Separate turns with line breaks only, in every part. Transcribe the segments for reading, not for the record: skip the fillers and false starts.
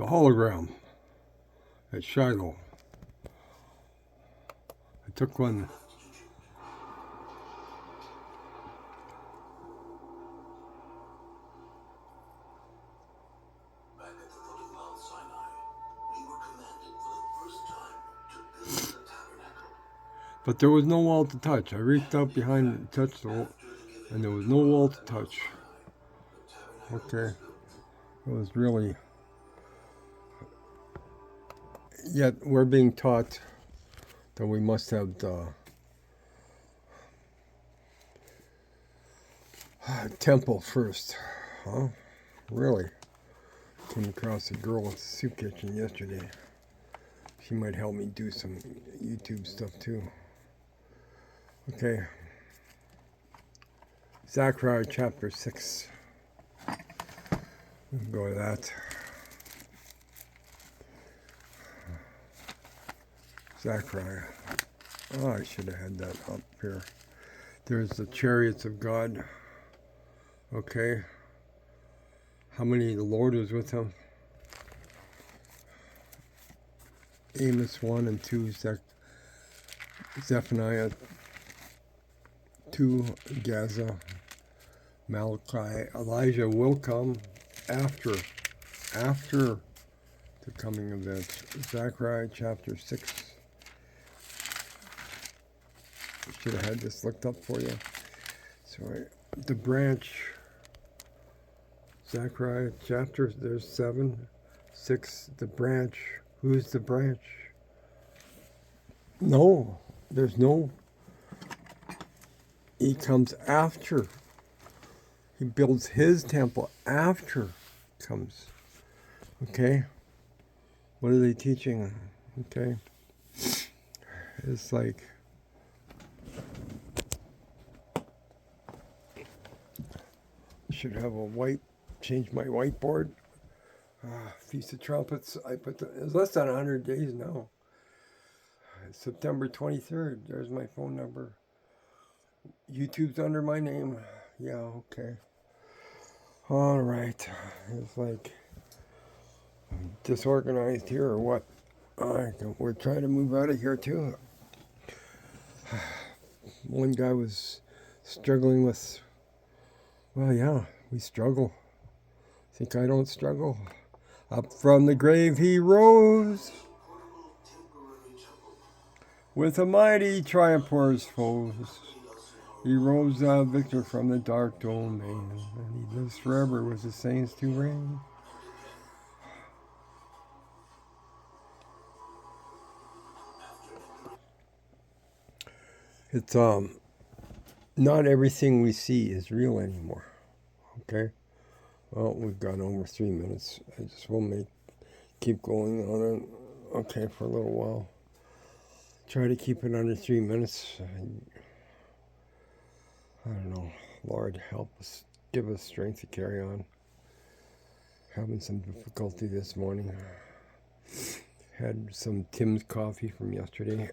the hologram at Shilo. I took one.
Back at the foot of Mount Sinai, we were commanded for the first time to build the tabernacle.
But there was no wall to touch. I reached out behind and touched the wall, and there was no wall to touch. Okay. It was really... Yet we're being taught that we must have the temple first. Huh? Really? Came across a girl at the soup kitchen yesterday. She might help me do some YouTube stuff too. Okay. Zechariah chapter 6. We can go to that. Zechariah. Oh, I should have had that up here. There's the chariots of God. Okay. How many the Lord was with him? Amos 1 and 2, Zephaniah 2, Gaza, Malachi. Elijah will come after the coming events. Zechariah chapter 6. Should have had this looked up for you. Sorry. The branch. Zechariah chapter, there's 7, 6, the branch. Who's the branch? No, there's no. He comes after. He builds his temple after comes. Okay? What are they teaching? Okay? It's like... should have a change my whiteboard. Feast of Trumpets, I put it's less than 100 days now. September 23rd, there's my phone number. YouTube's under my name. Yeah, okay. All right. It's like disorganized here or what? We're trying to move out of here too. One guy was struggling with, well, yeah, we struggle. Think I don't struggle? Up from the grave he rose, with a mighty triumph for his foes. He rose a victor from the dark domain, and he lives forever with the saints to reign. It's not everything we see is real anymore. Okay? Well, we've gone over 3 minutes. I just will keep going on it. Okay, for a little while. Try to keep it under 3 minutes. I don't know. Lord, help us. Give us strength to carry on. Having some difficulty this morning. Had some Tim's coffee from yesterday.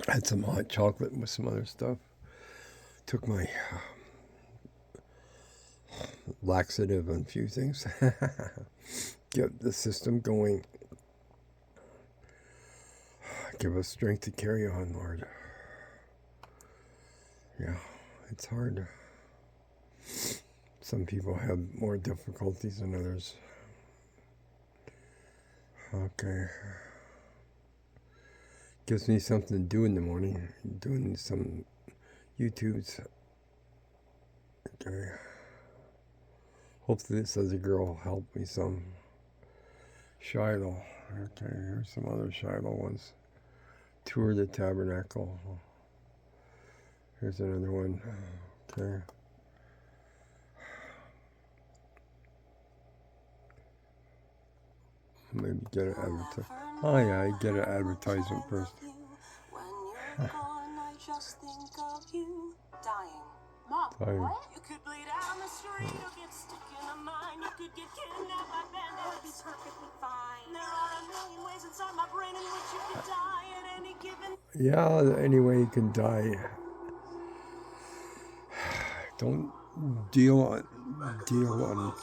Had some hot chocolate with some other stuff. Took my laxative and a few things. Get the system going. Give us strength to carry on, Lord. Yeah, it's hard. Some people have more difficulties than others. Okay. Gives me something to do in the morning. Doing some YouTubes. Okay. Hopefully this other girl will help me some. Shilo. Okay, here's some other Shilo ones. Tour the Tabernacle. Here's another one. Okay. Maybe get an advertisement. Oh yeah, I get an advertisement first. Dying.
What? You could bleed out in the street, or get stuck in a mine. You could get kidnapped by bandits. That would be perfectly fine. There are a million ways inside my brain in which you could die at any given.
Yeah, any way you can die. deal on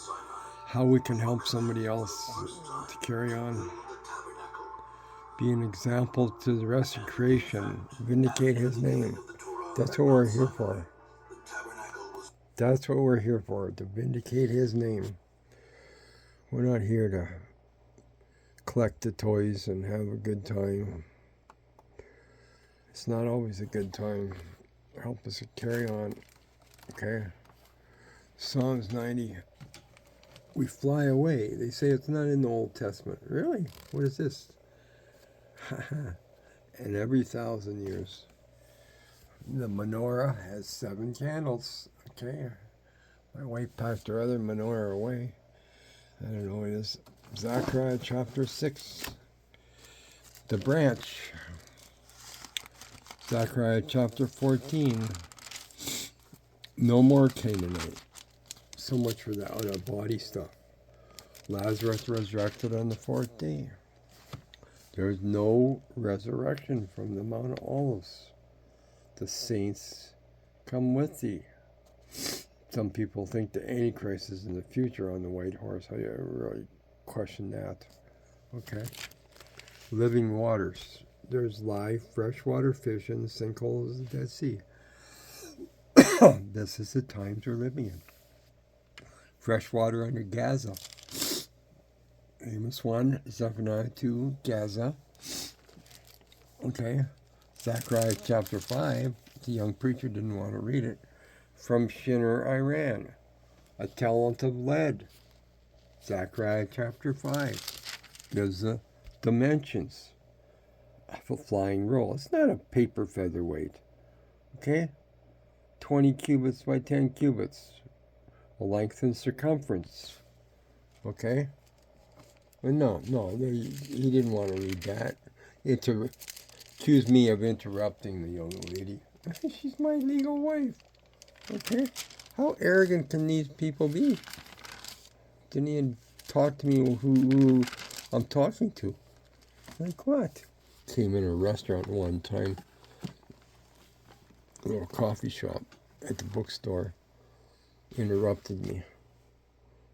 how we can help somebody else to carry on. Be an example to the rest of creation. Vindicate his name. That's what we're here for. That's what we're here for, to vindicate his name. We're not here to collect the toys and have a good time. It's not always a good time. Help us to carry on. Okay? Psalms 90. We fly away. They say it's not in the Old Testament. Really? What is this? And every 1,000 years. The menorah has 7 candles. Okay? My wife passed her other menorah away. I don't know what it is. Zechariah chapter 6. The branch. Zechariah chapter 14. No more Canaanite. So much for the out-of-body stuff. Lazarus resurrected on the 4th day. There's no resurrection from the Mount of Olives. The saints come with thee. Some people think the Antichrist is in the future on the white horse. I really question that. Okay. Living waters. There's live freshwater fish in the sinkholes of the Dead Sea. This is the times we're living in. Freshwater under Gaza. Amos 1, Zephaniah 2, Gaza. Okay. Zechariah chapter 5. The young preacher didn't want to read it. From Shinar, Iran. A talent of lead. Zechariah chapter 5. There's the dimensions of a flying roll. It's not a paper featherweight. Okay? 20 cubits by 10 cubits. A length and circumference. Okay? But no, he didn't want to read that. Accused me of interrupting the young lady. She's my legal wife. Okay? How arrogant can these people be? Didn't even talk to me who I'm talking to. Like what? Came in a restaurant one time. A little coffee shop at the bookstore. Interrupted me.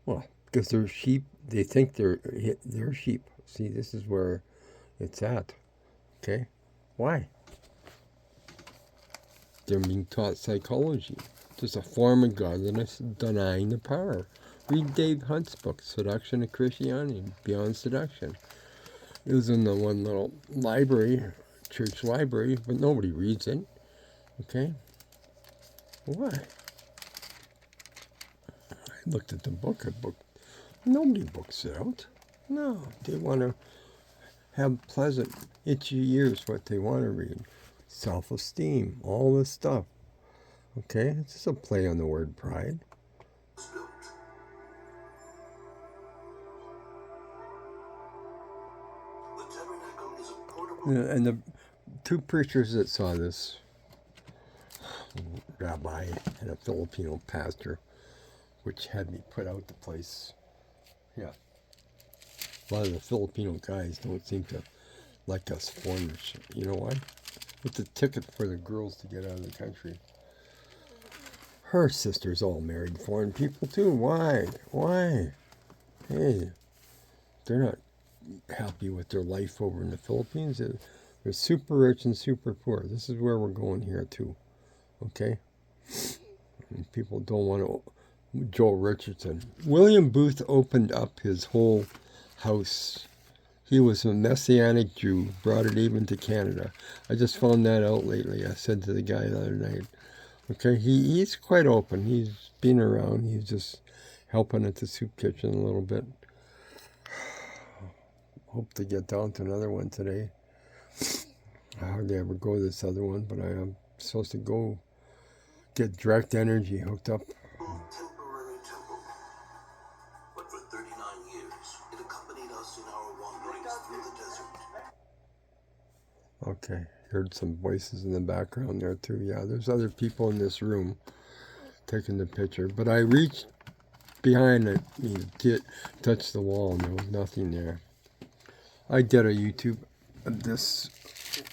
Well, because they're sheep. They think they're sheep. See, this is where it's at. Okay? Why? They're being taught psychology. Just a form of godliness denying the power. Read Dave Hunt's book, Seduction of Christianity, Beyond Seduction. It was in the one little library, church library, but nobody reads it. Okay? Why? I looked at the book. Nobody books it out. No, they want to have pleasant, itchy ears, what they want to read. Self-esteem, all this stuff. Okay? It's just a play on the word pride. And the 2 preachers that saw this, rabbi and a Filipino pastor, which had me put out the place. Yeah. A lot of the Filipino guys don't seem to like us foreigners. You know why? It's a ticket for the girls to get out of the country. Her sisters all married foreign people too. Why? Hey, they're not happy with their life over in the Philippines. They're super rich and super poor. This is where we're going here too. Okay? And people don't want to. Joel Richardson. William Booth opened up his whole house. He was a Messianic Jew, brought it even to Canada. I just found that out lately. I said to the guy the other night. Okay, he's quite open. He's been around. He's just helping at the soup kitchen a little bit. Hope to get down to another one today. I hardly ever go to this other one, but I am supposed to go get direct energy hooked up.
Temporary temple. But for 39 years, it accompanied us in our wanderings through the desert.
Okay, heard some voices in the background there too. Yeah, there's other people in this room taking the picture. But I reached behind it, touched the wall, and there was nothing there. I did a YouTube of this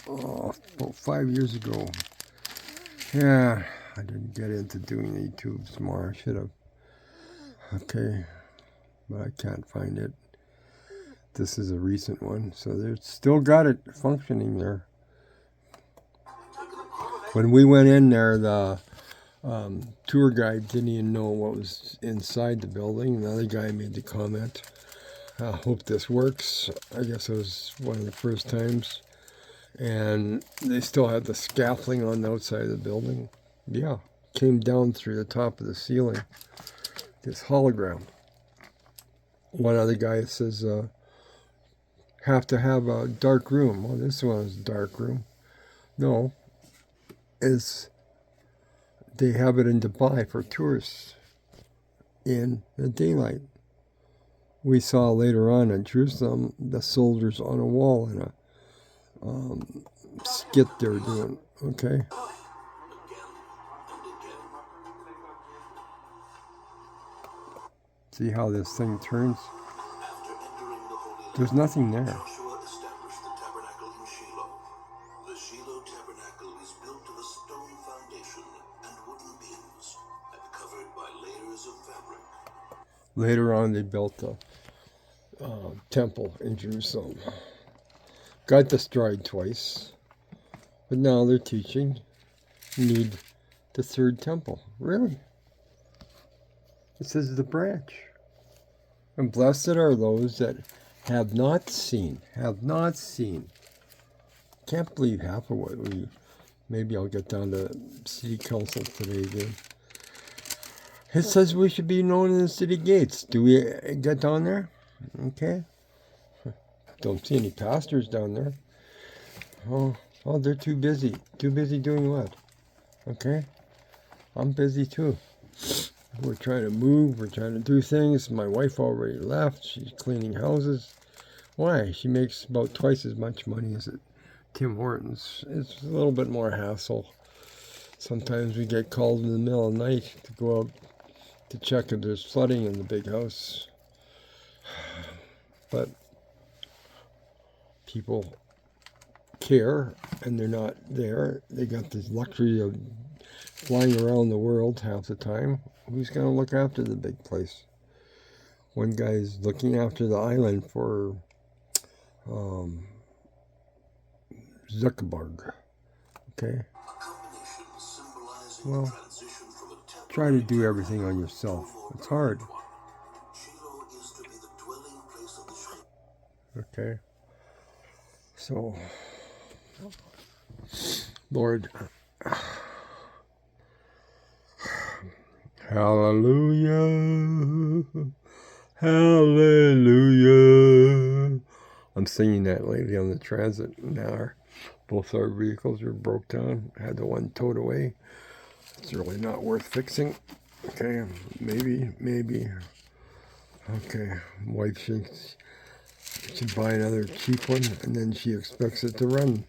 about 5 years ago. Yeah, I didn't get into doing the tubes more. I should have. Okay, but I can't find it. This is a recent one, so they've still got it functioning there. When we went in there, the tour guide didn't even know what was inside the building. Another guy made the comment, I hope this works. I guess it was one of the first times. And they still had the scaffolding on the outside of the building. Yeah, came down through the top of the ceiling. This hologram. One other guy says, have to have a dark room. Well, this one is a dark room. No, they have it in Dubai for tourists in the daylight. We saw later on in Jerusalem the soldiers on a wall in a skit they were doing. Okay. See how this thing turns? There's nothing there.
Joshua established the tabernacle in Shilo. The Shilo tabernacle is built of a stone foundation and wooden beams and covered by layers of fabric.
Later on, they built the temple in Jerusalem. Got destroyed twice, but now they're teaching you need the third temple. Really? It says the branch. And blessed are those that have not seen. Have not seen. Can't believe half of what we... Maybe I'll get down to city council today again. It says we should be known in the city gates. Do we get down there? Okay. Don't see any pastors down there. Oh, they're too busy. Too busy doing what? Okay. I'm busy too. We're trying to move. We're trying to do things. My wife already left. She's cleaning houses. Why? She makes about twice as much money as at Tim Hortons. It's a little bit more hassle. Sometimes we get called in the middle of the night to go out to check if there's flooding in the big house. But people care, and they're not there. They got this luxury of flying around the world half the time. Who's going to look after the big place? One guy's looking after the island for Zuckerberg. Okay? Well, try to do everything on yourself. It's hard. Okay? So, Lord, hallelujah, hallelujah. I'm singing that lately on the transit. Now both our vehicles are broke down. Had the one towed away. It's really not worth fixing. Okay, maybe. Okay, wife thinks she should buy another cheap one, and then she expects it to run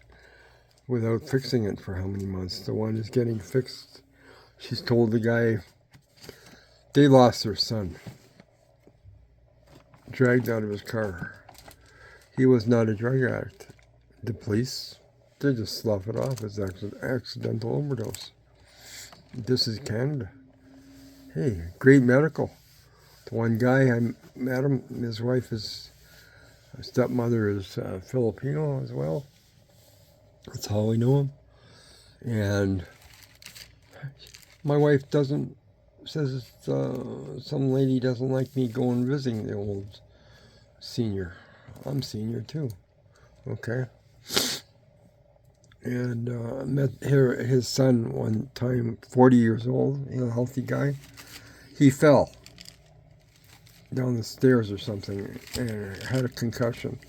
without fixing it for how many months? The one is getting fixed. She's told the guy they lost their son, dragged out of his car. He was not a drug addict. The police, they just slough it off as accidental overdose. This is Canada. Hey, great medical. The one guy, I met him, his wife is, stepmother is Filipino as well. That's how we know him. And my wife says some lady doesn't like me going visiting the old senior. I'm senior too. Okay. And met his son one time, 40 years old, a healthy guy. He fell down the stairs or something and had a concussion.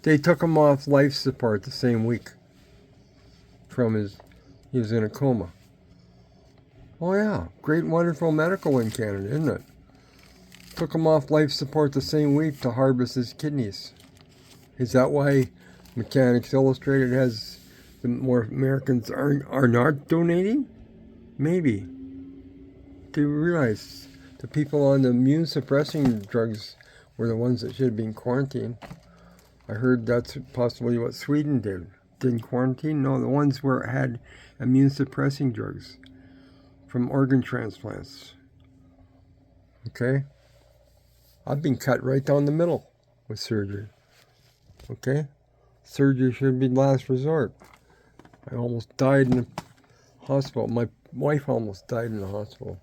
They took him off life support the same week he was in a coma. Oh yeah, great wonderful medical in Canada, isn't it? Took him off life support the same week to harvest his kidneys. Is that why Mechanics Illustrated has more Americans are not donating? Maybe. Do you realize the people on the immune suppressing drugs were the ones that should have been quarantined? I heard that's possibly what Sweden did. Didn't quarantine? No, the ones where it had immune suppressing drugs. from organ transplants. Okay? I've been cut right down the middle with surgery. Okay? Surgery should be last resort. I almost died in the hospital. My wife almost died in the hospital.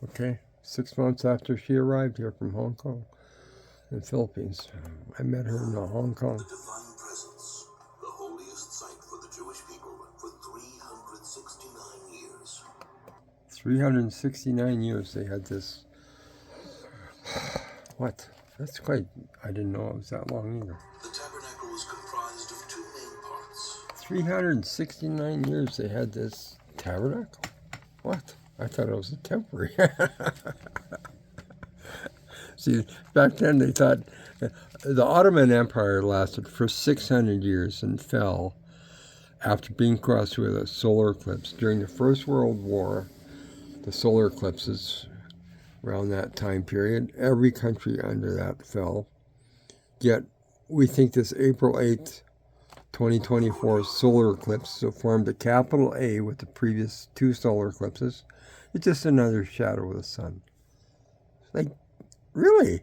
Okay? 6 months after she arrived here from Hong Kong, in the Philippines. I met her in Hong Kong.
The divine presence, the holiest site for the Jewish people for 369 years.
369 years they had this. What? That's quite. I didn't know it was that long either.
The tabernacle was comprised of two main parts.
369 years they had this tabernacle? What? I thought it was a temporary. See, back then they thought the Ottoman Empire lasted for 600 years and fell after being crossed with a solar eclipse. During the First World War, the solar eclipses around that time period, every country under that fell. Yet we think this April 8th, 2024 solar eclipse formed a capital A with the previous two solar eclipses. It's just another shadow of the sun. It's like, really?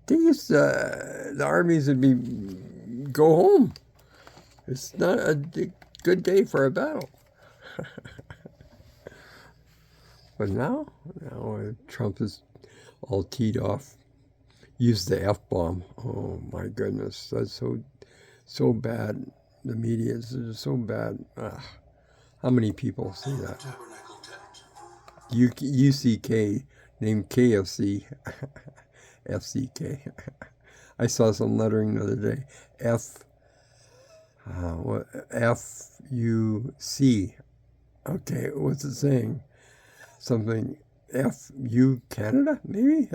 They used the armies would go home. It's not a good day for a battle. But now Trump is all teed off. Used the F-bomb. Oh my goodness, that's so bad. The media is just so bad. How many people see that? UCK named KFC. FCK. I saw some lettering the other day. FUC. Okay, what's it saying? Something FU Canada, maybe?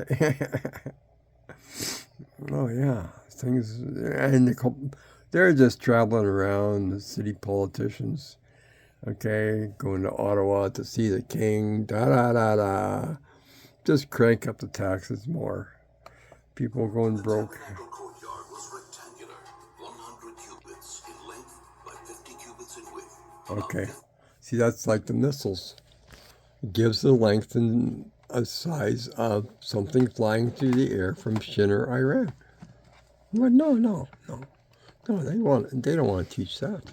Oh yeah, things, and they're just traveling around, the city politicians. Okay, going to Ottawa to see the king. Just crank up the taxes more. People going broke.
The tabernacle courtyard was rectangular, 100 cubits in length by 50 cubits in width.
Okay, see, that's like the missiles. It gives the length and a size of something flying through the air from Shinner, Iran. But no. They don't want to teach that.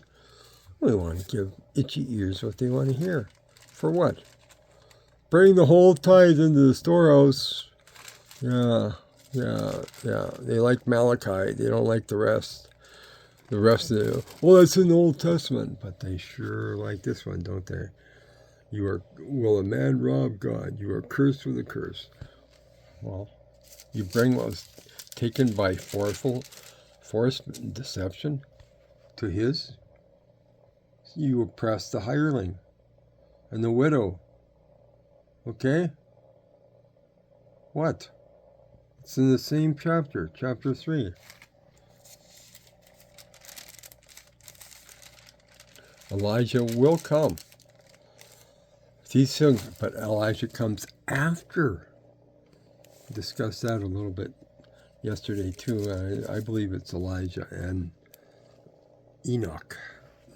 They want to give itchy ears what they want to hear. For what? Bring the whole tithe into the storehouse. Yeah. They like Malachi. They don't like the rest. The rest of that's in the Old Testament. But they sure like this one, don't they? Will a man rob God? You are cursed with a curse. Well, you bring what was taken by forced deception to his. You oppress the hireling and the widow. Okay? What? It's in the same chapter, chapter 3. Elijah will come. But Elijah comes after. We discussed that a little bit yesterday too. I believe it's Elijah and Enoch.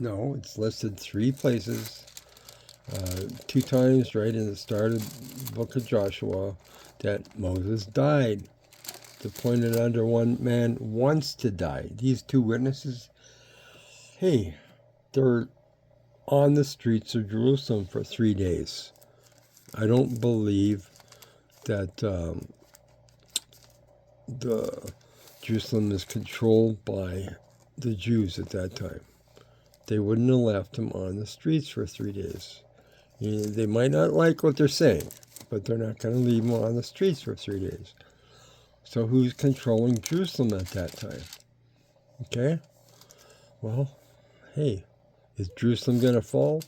No, it's listed 3 places. 2 times right in the start of the book of Joshua that Moses died. It's appointed under one man once to die. These 2 witnesses, hey, they're on the streets of Jerusalem for 3 days. I don't believe that the Jerusalem is controlled by the Jews at that time. They wouldn't have left them on the streets for 3 days. They might not like what they're saying, but they're not going to leave them on the streets for 3 days. So who's controlling Jerusalem at that time? Okay? Well, hey, is Jerusalem going to fall?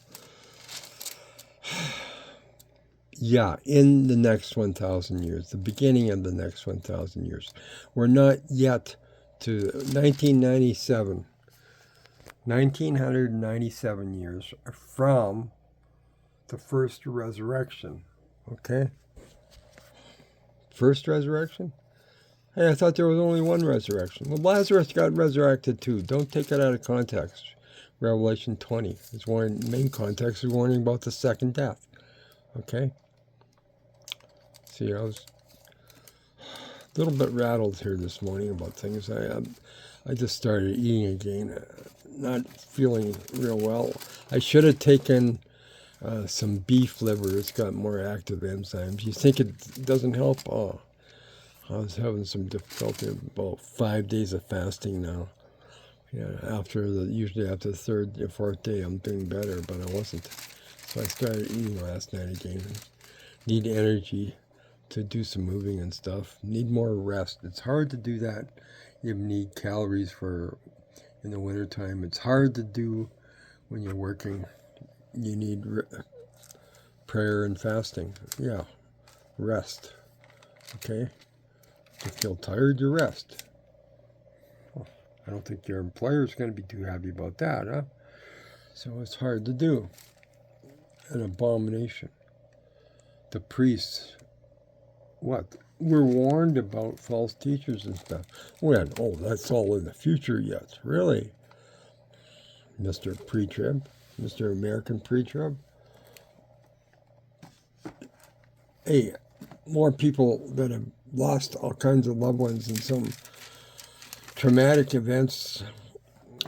Yeah, in the next 1,000 years, the beginning of the next 1,000 years. We're not yet to 1997. 1997 years from the first resurrection. Okay? First resurrection? Hey, I thought there was only one resurrection. Well, Lazarus got resurrected too. Don't take it out of context. Revelation 20. Main context is warning about the second death. Okay? See, I was a little bit rattled here this morning about things. I just started eating again, not feeling real well. I should have taken some beef liver. It's got more active enzymes. You think it doesn't help? Oh, I was having some difficulty. About 5 days of fasting now. Yeah, usually after the third or fourth day, I'm doing better, but I wasn't. So I started eating last night again. Need energy to do some moving and stuff. Need more rest. It's hard to do that. You need calories in the wintertime. It's hard to do when you're working. You need prayer and fasting. Yeah, rest. Okay? If you feel tired, you rest. Well, I don't think your employer's going to be too happy about that, huh? So it's hard to do. An abomination. The priests, what? We're warned about false teachers and stuff. When? Oh, that's all in the future yet. Really? Mr. Pre-Trib? Mr. American Pre-Trib? Hey, more people that have lost all kinds of loved ones in some traumatic events,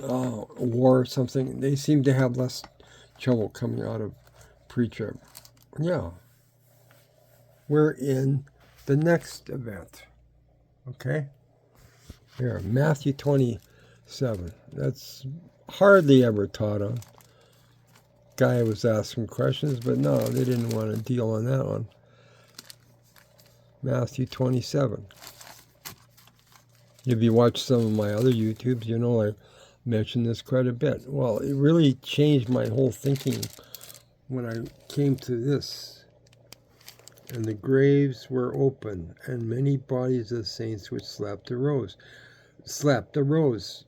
war or something, they seem to have less trouble coming out of pre-trib. Yeah. We're in the next event. Okay? Here, Matthew 27. That's hardly ever taught on. Guy was asking questions, but no, they didn't want to deal on that one. Matthew 27. If you watch some of my other YouTubes, you know I mention this quite a bit. Well, it really changed my whole thinking when I came to this. And the graves were open, and many bodies of saints which slept arose. 1 Thessalonians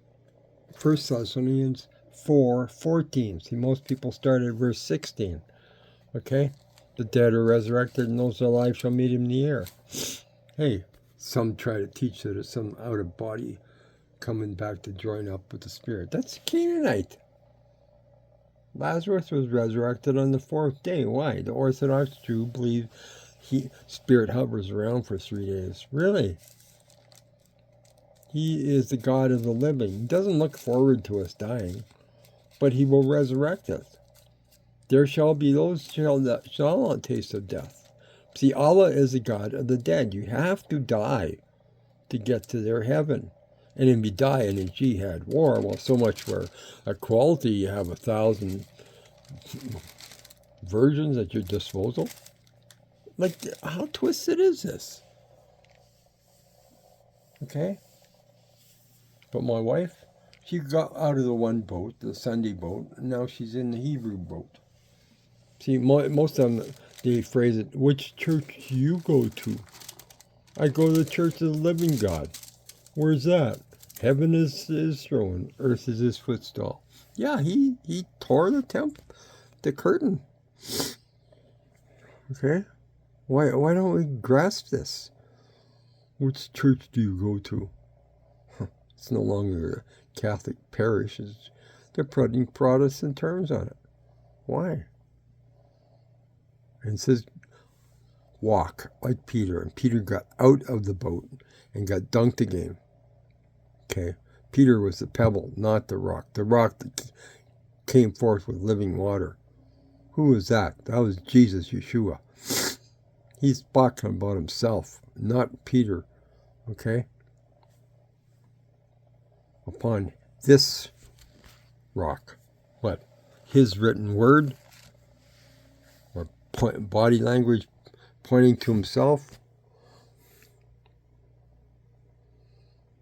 4:14. See, most people start at verse 16. Okay? The dead are resurrected, and those alive shall meet him in the air. Hey, some try to teach that it's some out-of-body coming back to join up with the Spirit. That's Canaanite. Lazarus was resurrected on the fourth day. Why? The Orthodox Jew believe Spirit hovers around for 3 days. Really? He is the God of the living. He doesn't look forward to us dying, but he will resurrect us. There shall be those that shall not taste of death. See, Allah is the God of the dead. You have to die to get to their heaven. And if you die in a jihad war, well, so much for equality, you have 1,000 virgins at your disposal. Like, how twisted is this? Okay? But my wife, she got out of the one boat, the Sunday boat, and now she's in the Hebrew boat. See, most of them, they phrase it, which church do you go to? I go to the church of the living God. Where's that? Heaven is his throne, earth is his footstool. Yeah, he tore the curtain. Okay? Why don't we grasp this? Which church do you go to? It's no longer a Catholic parish. They're putting Protestant terms on it. Why? And it says, walk like Peter. And Peter got out of the boat and got dunked again. Okay? Peter was the pebble, not the rock. The rock that came forth with living water. Who was that? That was Jesus, Yeshua. He's talking about himself, not Peter. Okay? Upon this rock. What? His written word? Or body language pointing to himself?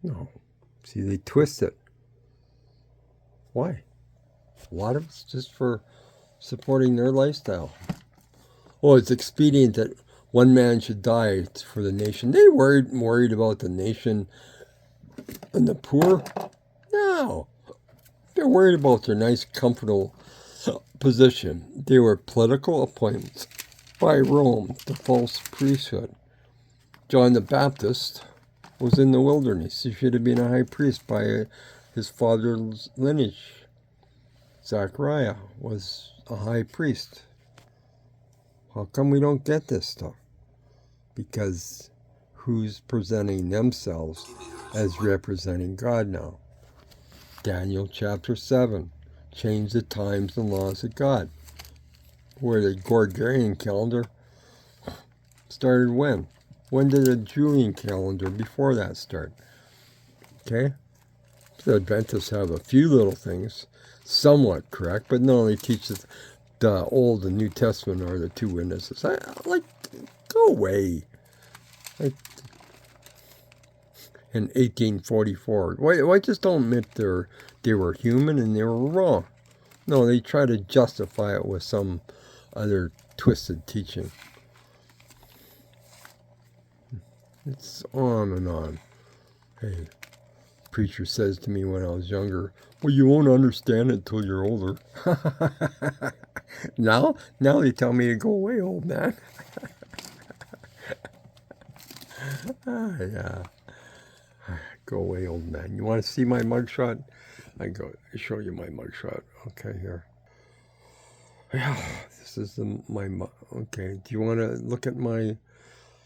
No. See, they twist it. Why? A lot of it's just for supporting their lifestyle. Oh, it's expedient that one man should die for the nation. They worried about the nation and the poor? No. They're worried about their nice, comfortable position. They were political appointments by Rome, the false priesthood. John the Baptist was in the wilderness. He should have been a high priest by his father's lineage. Zechariah was a high priest. How come we don't get this stuff? Because who's presenting themselves as representing God now? Daniel chapter 7. Change the times and laws of God. Where the Gregorian calendar started when? When did the Julian calendar before that start? Okay? The Adventists have a few little things somewhat correct, but no, they teach that the Old and New Testament are the two witnesses. Go away. Like, in 1844. Why just don't admit they were human and they were wrong? No, they try to justify it with some other twisted teaching. It's on and on. Hey, preacher says to me when I was younger, well, you won't understand it till you're older. Now they tell me to go away, old man. Yeah. Go away, old man. You want to see my mugshot? I show you my mugshot. Okay, here. Yeah, this is my mug. Okay, do you want to look at my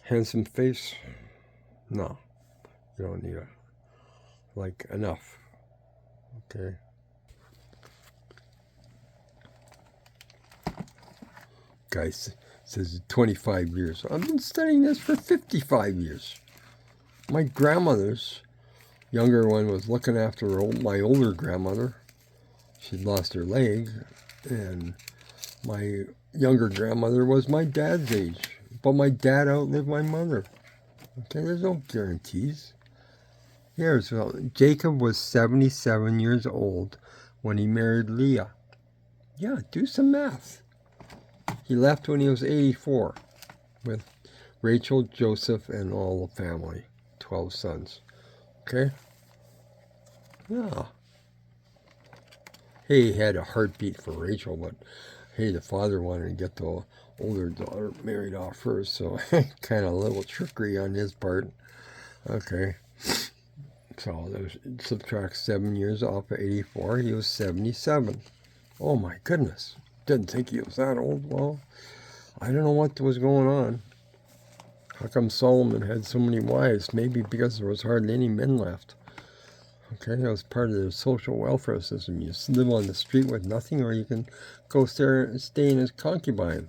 handsome face? No, you don't need it. Like, enough. Okay. Guys, says 25 years. I've been studying this for 55 years. My grandmother's younger one was looking after my older grandmother. She'd lost her leg, and my younger grandmother was my dad's age. But my dad outlived my mother. Okay, there's no guarantees. So Jacob was 77 years old when he married Leah. Yeah, do some math. He left when he was 84 with Rachel, Joseph, and all the family. 12 sons. Okay? Yeah. Hey, he had a heartbeat for Rachel, but hey, the father wanted to get the older daughter married off first, so kind of a little trickery on his part. Okay. So subtract 7 years off of 84, he was 77. Oh my goodness. Didn't think he was that old. Well, I don't know what was going on. How come Solomon had so many wives? Maybe because there was hardly any men left. Okay, that was part of the social welfare system. You live on the street with nothing, or you can go stay in his concubine.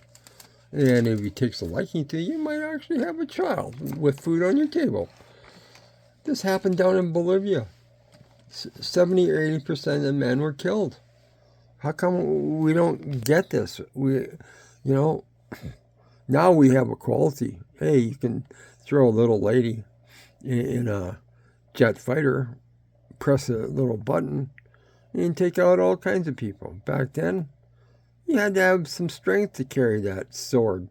And if he takes a liking to you, you might actually have a child with food on your table. This happened down in Bolivia. 70 or 80% of the men were killed. How come we don't get this? Now we have equality. Hey, you can throw a little lady in a jet fighter, press a little button, and take out all kinds of people. Back then, you had to have some strength to carry that sword.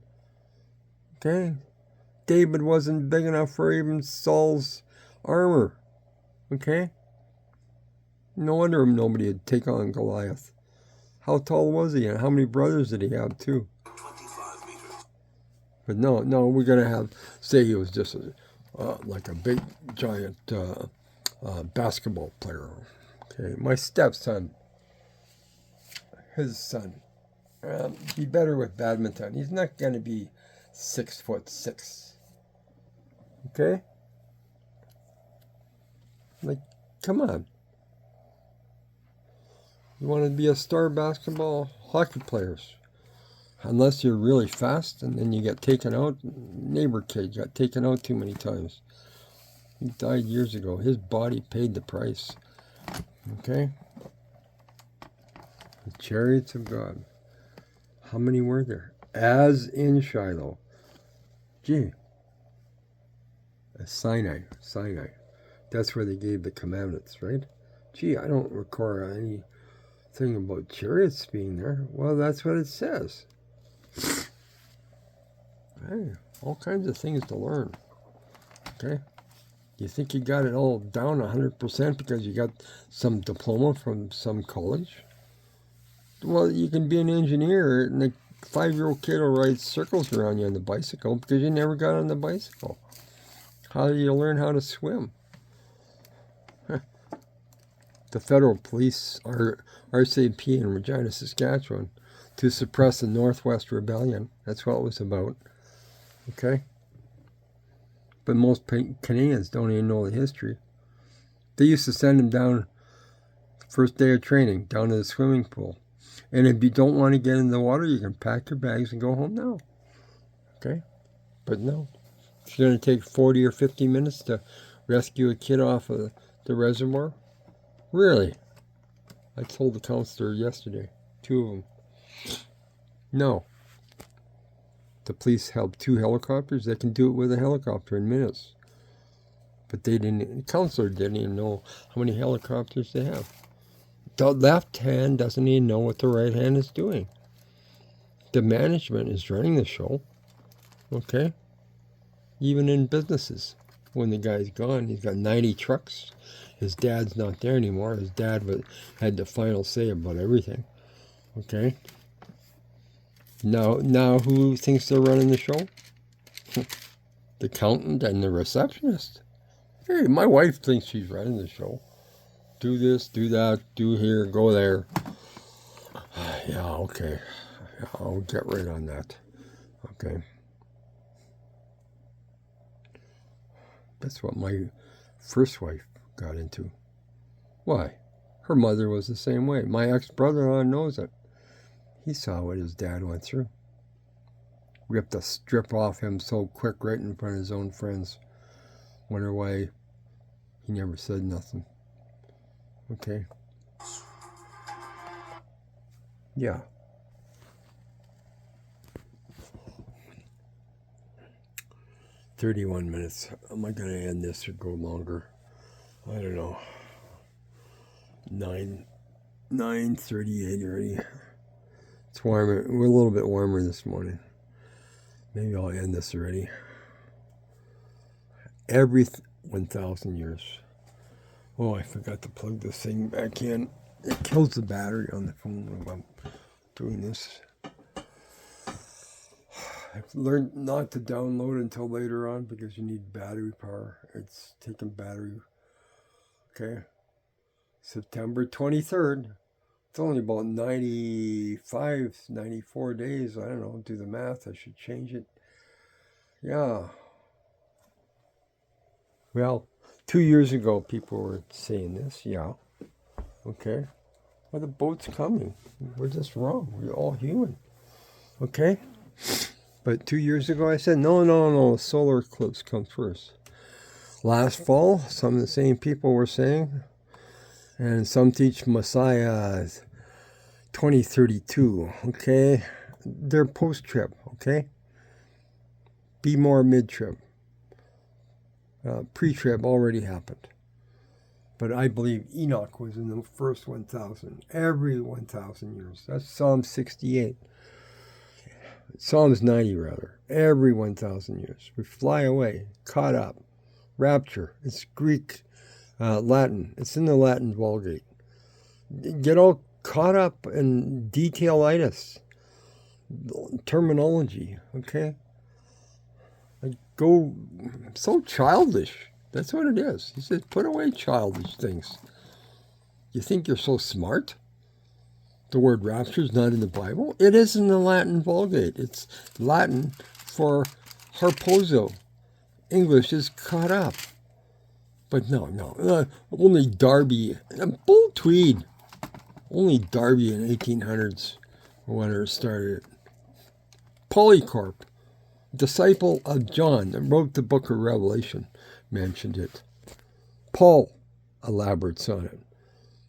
Okay? David wasn't big enough for even Saul's armor. Okay? No wonder nobody would take on Goliath. How tall was he, and how many brothers did he have, too?
25 meters.
But no, we're going to say he was just like a big, giant basketball player. Okay, my stepson, his son, be better with badminton. He's not going to be 6'6". Okay? Like, come on. You want to be a star basketball hockey players. Unless you're really fast and then you get taken out. Neighbor kid got taken out too many times. He died years ago. His body paid the price. Okay? The chariots of God. How many were there? As in Shilo. Gee. Sinai. That's where they gave the commandments, right? Gee, I don't recall anything about chariots being there. Well, that's what it says. Hey, all kinds of things to learn. Okay? You think you got it all down 100% because you got some diploma from some college? Well, you can be an engineer and a 5-year-old kid will ride circles around you on the bicycle because you never got on the bicycle. How do you learn how to swim? The federal police, RCMP in Regina, Saskatchewan, to suppress the Northwest Rebellion. That's what it was about. Okay? But most Canadians don't even know the history. They used to send them down, first day of training, down to the swimming pool. And if you don't want to get in the water, you can pack your bags and go home now. Okay? But no. It's going to take 40 or 50 minutes to rescue a kid off of the reservoir? Really? I told the counselor yesterday, 2 of them. No. The police have 2 helicopters. They can do it with a helicopter in minutes. But they didn't, the counselor didn't even know how many helicopters they have. The left hand doesn't even know what the right hand is doing. The management is running the show. Okay? Even in businesses. When the guy's gone, he's got 90 trucks. His dad's not there anymore. His dad had the final say about everything. Okay? Now who thinks they're running the show? The accountant and the receptionist. Hey, my wife thinks she's running the show. Do this, do that, do here, go there. Yeah, okay. I'll get right on that. Okay. That's what my first wife got into. Why? Her mother was the same way. My ex-brother-in-law knows it. He saw what his dad went through. Ripped a strip off him so quick right in front of his own friends. Wonder why he never said nothing. Okay. Yeah. "31 minutes. Am I going to end this or go longer? I don't know. 9:38 already. It's warmer. We're a little bit warmer this morning. Maybe I'll end this already. Every 1,000 years. Oh, I forgot to plug this thing back in. It kills the battery on the phone when I'm doing this. I've learned not to download until later on because you need battery power. It's taking battery. Okay. September 23rd. It's only about 95, 94 days. I don't know. Do the math. I should change it. Yeah. Well, 2 years ago, people were saying this. Yeah. Okay. Well, the boat's coming. We're just wrong. We're all human. Okay? But 2 years ago, I said, no, solar eclipse comes first. Last fall, some of the same people were saying, and some teach Messiah 2032, okay? They're post-trib, okay? Be more mid-trib. Pre-trib already happened. But I believe Enoch was in the first 1,000, every 1,000 years. That's Psalm 68. Psalms 90, rather. Every 1,000 years. We fly away, caught up. Rapture. It's Greek, Latin. It's in the Latin Vulgate. Get all caught up in detailitis. Terminology, okay? I go so childish. That's what it is. He says, put away childish things. You think you're so smart? The word rapture is not in the Bible. It is in the Latin Vulgate. It's Latin for harpozo. English is caught up. But no. Only Darby, Bull Tweed. Only Darby in 1800s when it started. Polycarp, disciple of John, that wrote the book of Revelation, mentioned it. Paul elaborates on it.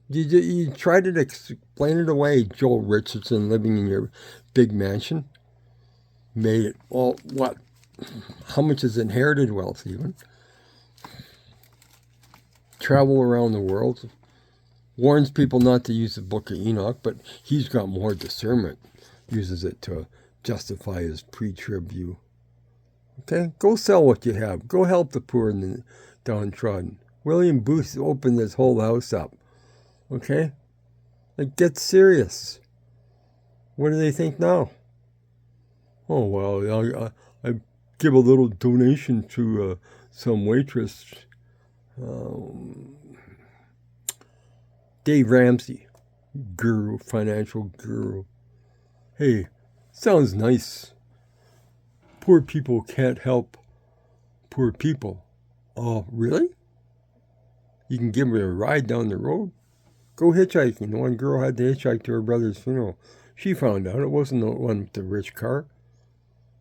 You tried to explain it away, Joel Richardson, living in your big mansion. Made it, well, what? How much is inherited wealth, even? Travel around the world. Warns people not to use the book of Enoch, but he's got more discernment. Uses it to justify his pre-trib view. Okay? Go sell what you have. Go help the poor and the downtrodden. William Booth opened this whole house up. Okay? Like, get serious. What do they think now? Oh, well, I give a little donation to some waitress. Dave Ramsey, guru, financial guru. Hey, sounds nice. Poor people can't help poor people. Oh, really? You can give me a ride down the road? Go hitchhiking. The one girl had to hitchhike to her brother's funeral. She found out it wasn't the one with the rich car.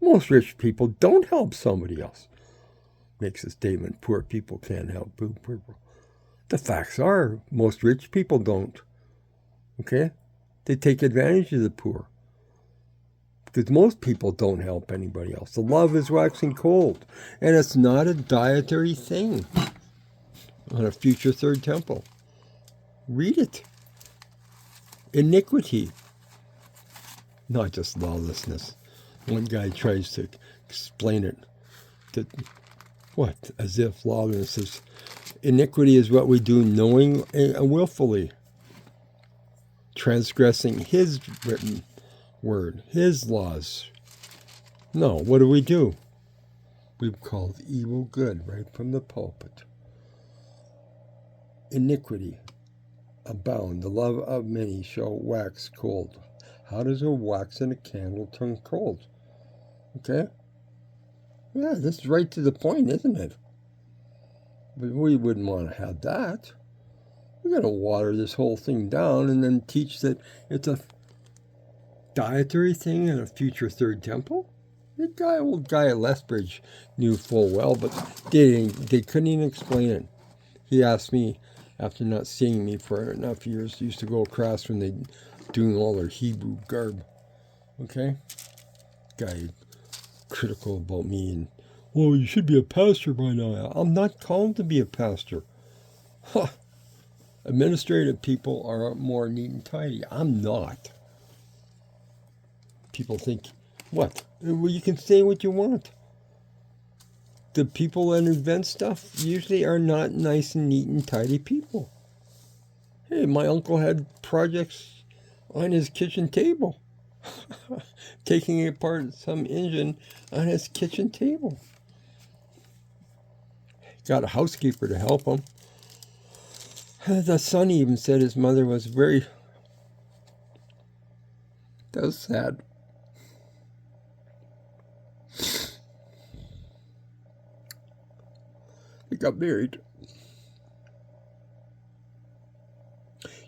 Most rich people don't help somebody else. Makes a statement, poor people can't help poor people. The facts are, most rich people don't. Okay? They take advantage of the poor. Because most people don't help anybody else. The love is waxing cold. And it's not a dietary thing on a future third temple. Read it. Iniquity. Not just lawlessness. One guy tries to explain it. That, what? As if lawlessness is... Iniquity is what we do knowing and willfully. Transgressing his written word, his laws. No, what do? We've called evil good right from the pulpit. Iniquity abound, the love of many shall wax cold. How does a wax in a candle turn cold? Okay? Yeah, this is right to the point, isn't it? But we wouldn't want to have that. We got to water this whole thing down and then teach that it's a dietary thing in a future third temple. The old guy at Lethbridge knew full well, but they couldn't even explain it. He asked me, after not seeing me for enough years, used to go across when they doing all their Hebrew garb. Okay? Guy critical about me and, well, you should be a pastor by now. I'm not called to be a pastor. Huh. Administrative people are more neat and tidy. I'm not. People think, what? Well, you can say what you want. The people that invent stuff usually are not nice and neat and tidy people. Hey, my uncle had projects on his kitchen table. Taking apart some engine on his kitchen table. Got a housekeeper to help him. The son even said his mother was very... That was sad. They got married.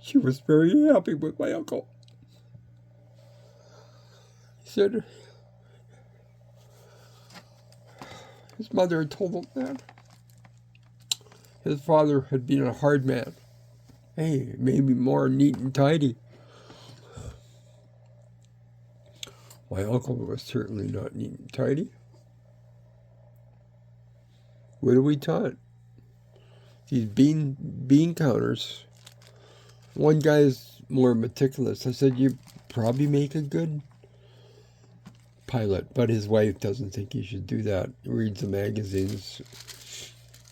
She was very happy with my uncle. He said his mother had told him that his father had been a hard man. Hey, maybe more neat and tidy. My uncle was certainly not neat and tidy. What are we taught? These bean counters. One guy's more meticulous. I said, you probably make a good pilot, but his wife doesn't think he should do that. He reads the magazines.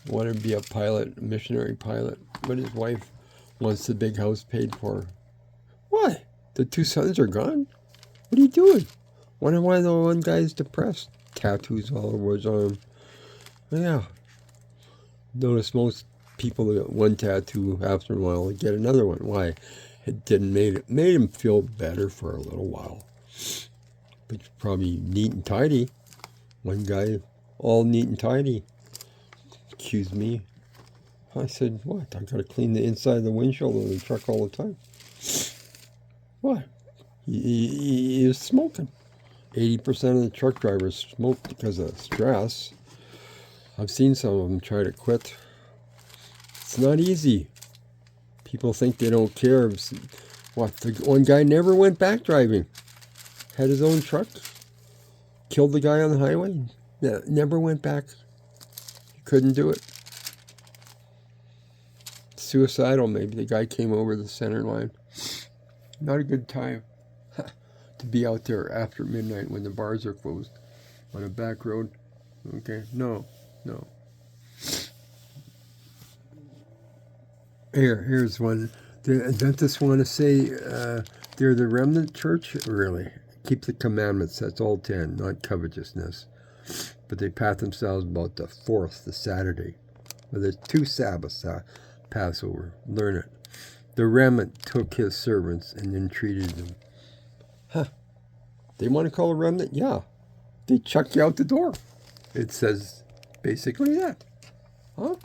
Want to be a pilot, a missionary pilot, but his wife wants the big house paid for. Why? The two sons are gone? What are you doing? Wonder why the one guy's depressed. Tattoos all over his arm. Yeah. Notice most people that get one tattoo after a while they get another one. Why? It made him feel better for a little while. But probably neat and tidy. One guy, all neat and tidy, accused me. I said, what? I got to clean the inside of the windshield of the truck all the time. What? He is smoking. 80% of the truck drivers smoke because of stress. I've seen some of them try to quit. It's not easy. People think they don't care. What? The one guy never went back driving. Had his own truck. Killed the guy on the highway. Never went back. He couldn't do it. Suicidal, maybe. The guy came over the center line. Not a good time to be out there after midnight when the bars are closed on a back road. Okay, no. Here's one. Doesn't this want to say they're the remnant church? Really? Keep the commandments. That's all 10, not covetousness. But they pat themselves about the 4th, the Saturday. Well, there's 2 Sabbaths, Passover. Learn it. The remnant took his servants and then treated them. They want to call a remnant? Yeah. They chuck you out the door. It says basically that. Huh?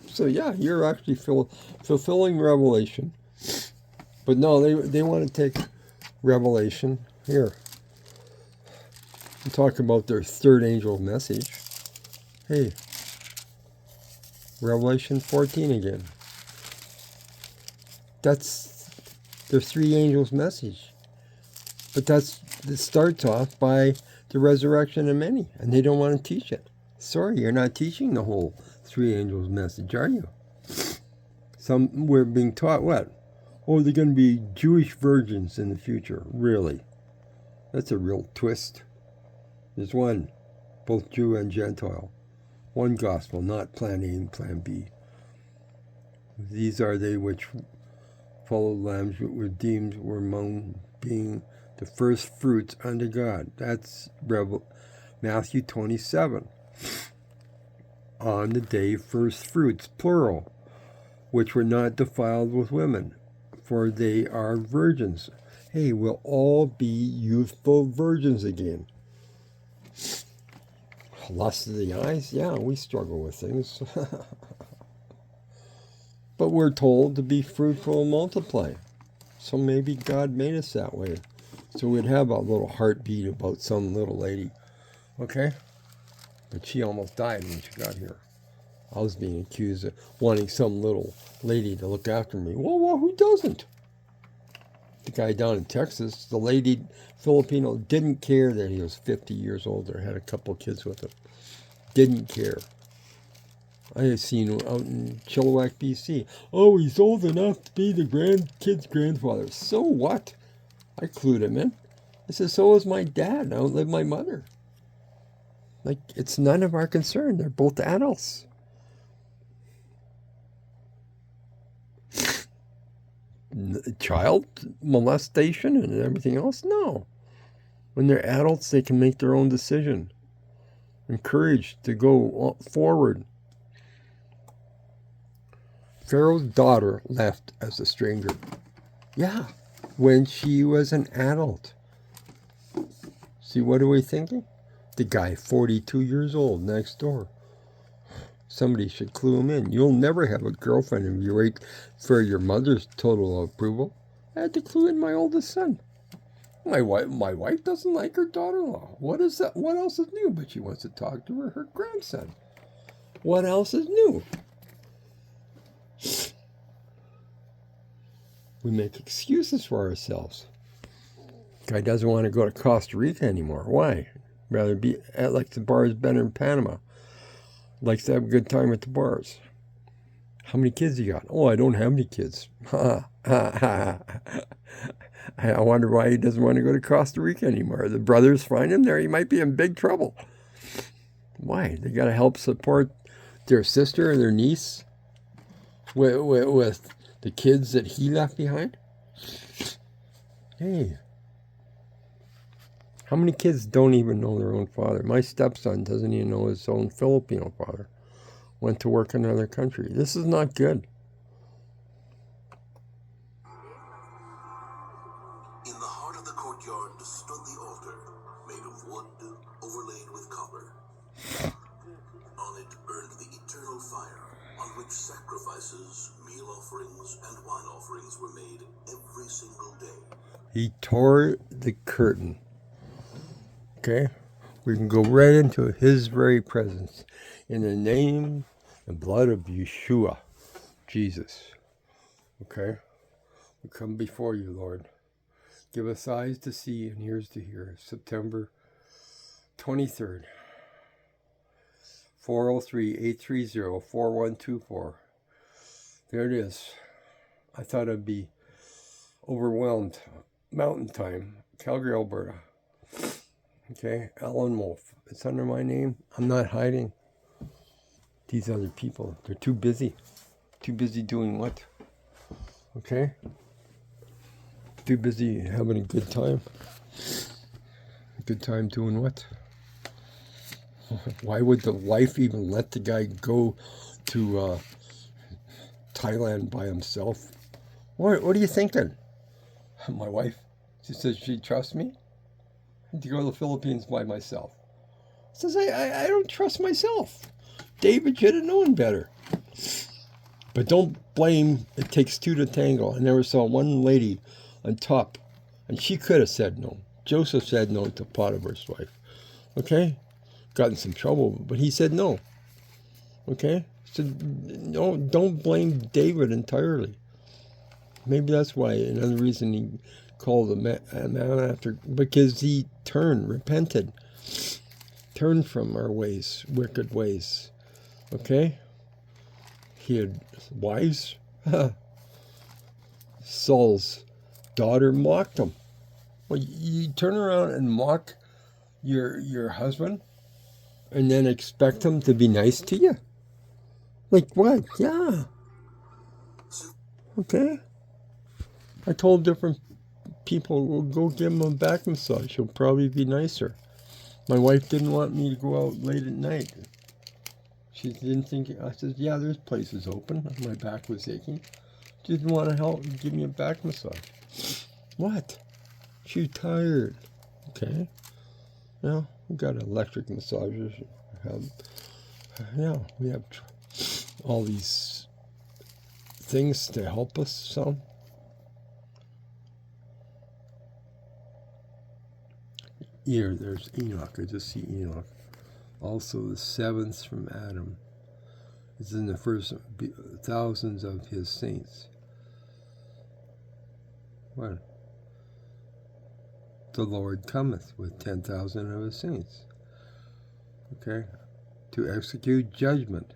So yeah, you're actually fulfilling Revelation. But no, they want to take Revelation here and talk about their third angel message. Hey, Revelation 14 again. That's their three angels message. But it starts off by the resurrection of many, and they don't want to teach it. Sorry, you're not teaching the whole three angels message, are you? We're being taught what? Oh, they're going to be Jewish virgins in the future. Really? That's a real twist. There's one, both Jew and Gentile. One gospel, not plan A and plan B. These are they which followed lambs redeemed were among being the first fruits unto God. That's Matthew 27. On the day first fruits, plural, which were not defiled with women, for they are virgins. Hey, we'll all be youthful virgins again. Lust of the eyes? Yeah, we struggle with things. But we're told to be fruitful and multiply. So maybe God made us that way. So we'd have a little heartbeat about some little lady. Okay? But she almost died when she got here. I was being accused of wanting some little lady to look after me. Well, who doesn't? The guy down in Texas, the lady, Filipino, didn't care that he was 50 years old or had a couple of kids with him. Didn't care. I had seen him out in Chilliwack, BC. Oh, he's old enough to be the kid's grandfather. So what? I clued him in. I said, so is my dad. I outlive my mother. Like, it's none of our concern. They're both adults. Child molestation and everything else? No. When they're adults, they can make their own decision. Encouraged to go forward. Pharaoh's daughter left as a stranger. Yeah, when she was an adult. See, what are we thinking? The guy, 42 years old, next door. Somebody should clue him in. You'll never have a girlfriend if you wait for your mother's total approval. I had to clue in my oldest son. My wife doesn't like her daughter-in-law. What is that? What else is new? But she wants to talk to her grandson. What else is new? We make excuses for ourselves. Guy doesn't want to go to Costa Rica anymore. Why? Rather be at like the bars better in Panama. Likes to have a good time at the bars. How many kids you got? Oh, I don't have any kids. I wonder why he doesn't want to go to Costa Rica anymore. The brothers find him there. He might be in big trouble. Why? They got to help support their sister and their niece with the kids that he left behind. Hey. How many kids don't even know their own father? My stepson doesn't even know his own Filipino father. Went to work in another country. This is not good.
In the heart of the courtyard stood the altar, made of wood, overlaid with copper. On it burned the eternal fire, on which sacrifices, meal offerings, and wine offerings were made every single day.
He tore the curtain. Okay? We can go right into his very presence. In the name and blood of Yeshua, Jesus. Okay? We come before you, Lord. Give us eyes to see and ears to hear. September 23rd. 403-830-4124. There it is. I thought I'd be overwhelmed. Mountain time. Calgary, Alberta. Okay, Alan Wolf. It's under my name. I'm not hiding. These other people, they're too busy. Too busy doing what? Okay? Too busy having a good time. A good time doing what? Why would the wife even let the guy go to Thailand by himself? What are you thinking? My wife, she says she trusts me. to go to the Philippines by myself. Says, I don't trust myself. David should have known better. But don't blame, it takes two to tango. I never saw one lady on top, and she could have said no. Joseph said no to Potiphar's wife. Okay? Got in some trouble, but he said no. Okay? So no, don't blame David entirely. Maybe that's why, another reason he called a man after, because he repented, turned from our ways, wicked ways. Okay? He had wives. Saul's daughter mocked him. Well, you turn around and mock your husband and then expect him to be nice to you? Like what? Yeah. Okay. I told different people, well, go give him a back massage. He'll probably be nicer. My wife didn't want me to go out late at night. She didn't think, I said, yeah, there's places open. My back was aching. She didn't want to help give me a back massage. What? She's tired. Okay. Yeah, we got electric massagers. We have all these things to help us some. Here, there's Enoch. I just see Enoch. Also, the seventh from Adam is in the first thousands of his saints. What? The Lord cometh with 10,000 of his saints. Okay? To execute judgment.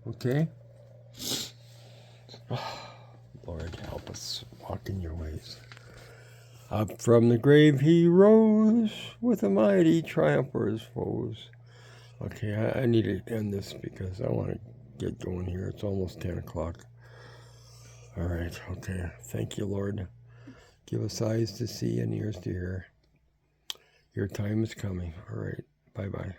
Okay? Lord, help us walk in your ways. Up from the grave he rose with a mighty triumph for his foes. Okay, I need to end this because I want to get going here. It's almost 10 o'clock. All right, okay. Thank you, Lord. Give us eyes to see and ears to hear. Your time is coming. All right, bye-bye.